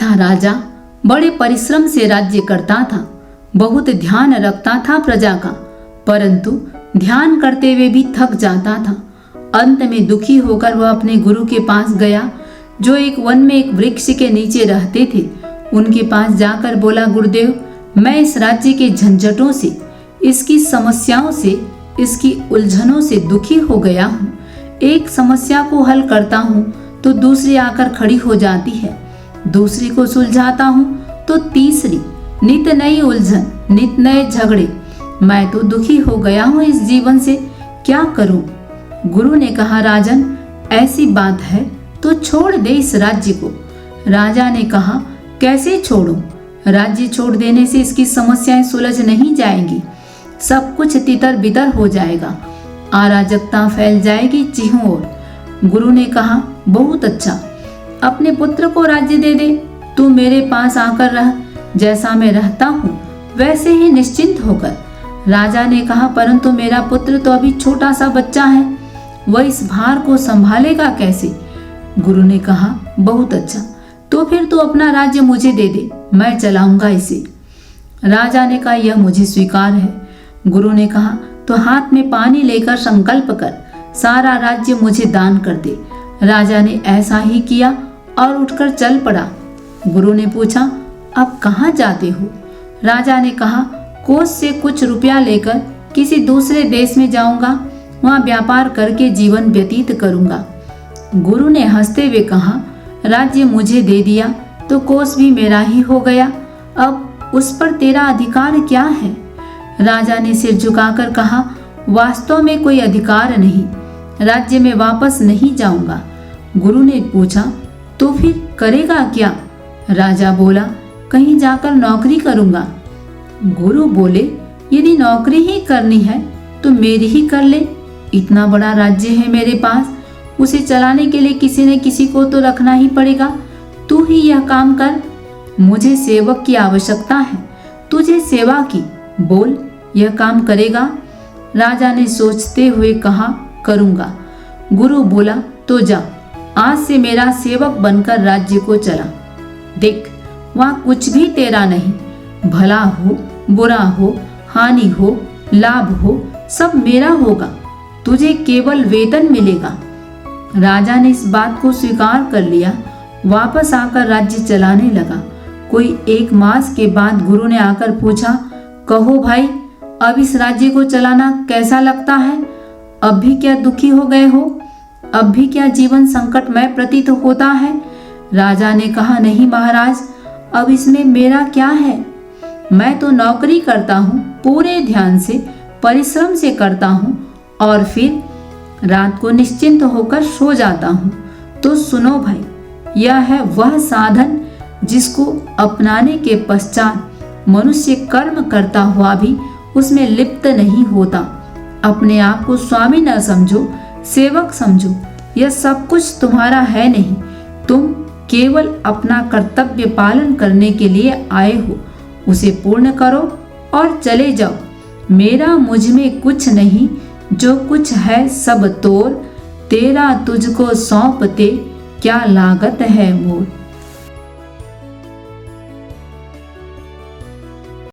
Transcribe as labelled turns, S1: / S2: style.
S1: था राजा बड़े परिश्रम से राज्य करता था, बहुत ध्यान रखता था प्रजा का, परंतु ध्यान करते हुए भी थक जाता था। अंत में दुखी होकर वह अपने गुरु के पास गया, जो एक वन में एक वृक्ष के नीचे रहते थे। उनके पास जाकर बोला, गुरुदेव, मैं इस राज्य के झंझटों से, इसकी समस्याओं से, इसकी उलझनों से दुखी हो गया हूँ। एक समस्या को हल करता हूँ तो दूसरी आकर खड़ी हो जाती है, दूसरी को सुलझाता हूँ तो तीसरी, नित नई उलझन, नित नए झगड़े। मैं तो दुखी हो गया हूँ इस जीवन से, क्या करूँ? गुरु ने कहा, राजन, ऐसी बात है तो छोड़ दे इस राज्य को। राजा ने कहा, कैसे छोड़ूं? राज्य छोड़ देने से इसकी समस्याएं सुलझ नहीं जाएंगी, सब कुछ तितर बितर हो जाएगा, अराजकता फैल जाएगी चीहों ओर। गुरु ने कहा, बहुत अच्छा, अपने पुत्र को राज्य दे दे, तू मेरे पास आकर रह, जैसा मैं रहता हूँ वैसे ही निश्चिंत होकर। राजा ने कहा, परंतु मेरा पुत्र तो अभी छोटा सा बच्चा है, वह इस भार को संभालेगा कैसे? गुरु ने कहा, बहुत अच्छा, तो फिर तू अपना राज्य मुझे दे दे, मैं चलाऊंगा इसे। राजा ने कहा, यह मुझे स्वीकार है। गुरु ने कहा, तो हाथ में पानी लेकर संकल्प कर, सारा राज्य मुझे दान कर दे। राजा ने ऐसा ही किया और उठकर चल पड़ा। गुरु ने पूछा, अब कहाँ जाते हो? राजा ने कहा, कोष से कुछ रुपया लेकर किसी दूसरे देश में जाऊंगा, वहाँ व्यापार करके जीवन व्यतीत करूंगा। गुरु ने हंसते हुए कहा, राज्य मुझे दे दिया तो कोष भी मेरा ही हो गया, अब उस पर तेरा अधिकार क्या है? राजा ने सिर झुकाकर कहा, वास्तव में कोई अधिकार नहीं, राज्य में वापस नहीं जाऊंगा। गुरु ने पूछा, तो फिर करेगा क्या? राजा बोला, कहीं जाकर नौकरी करूंगा। गुरु बोले, यदि नौकरी ही करनी है तो मेरी ही कर ले, इतना बड़ा राज्य है मेरे पास, उसे चलाने के लिए किसी न किसी को तो रखना ही पड़ेगा, तू ही यह काम कर। मुझे सेवक की आवश्यकता है, तुझे सेवा की, बोल यह काम करेगा? राजा ने सोचते हुए कहा, करूंगा। गुरु बोला, तो जा, आज से मेरा सेवक बनकर राज्य को चला। देख, वहाँ कुछ भी तेरा नहीं, भला हो बुरा हो, हानि हो लाभ हो, सब मेरा होगा, तुझे केवल वेतन मिलेगा। राजा ने इस बात को स्वीकार कर लिया, वापस आकर राज्य चलाने लगा। कोई 1 मास के बाद गुरु ने आकर पूछा, कहो भाई, अब इस राज्य को चलाना कैसा लगता है? अब भी क्या दुखी हो गए हो? अब भी क्या जीवन संकटमय प्रतीत होता है? राजा ने कहा, नहीं महाराज, अब इसमें मेरा क्या है? मैं तो नौकरी करता हूँ, पूरे ध्यान से परिश्रम से करता हूँ और फिर रात को निश्चिंत होकर सो जाता हूँ। तो सुनो भाई, यह है वह साधन जिसको अपनाने के पश्चात मनुष्य कर्म करता हुआ भी उसमें लिप्त नहीं होता। अपने आप को स्वामी न समझो, सेवक समझो। यह सब कुछ तुम्हारा है नहीं, तुम केवल अपना कर्तव्य पालन करने के लिए आए हो, उसे पूर्ण करो और चले जाओ। मेरा मुझ में कुछ नहीं, जो कुछ है सब तोर, तेरा तुझको सौंपते क्या लागत है मोर।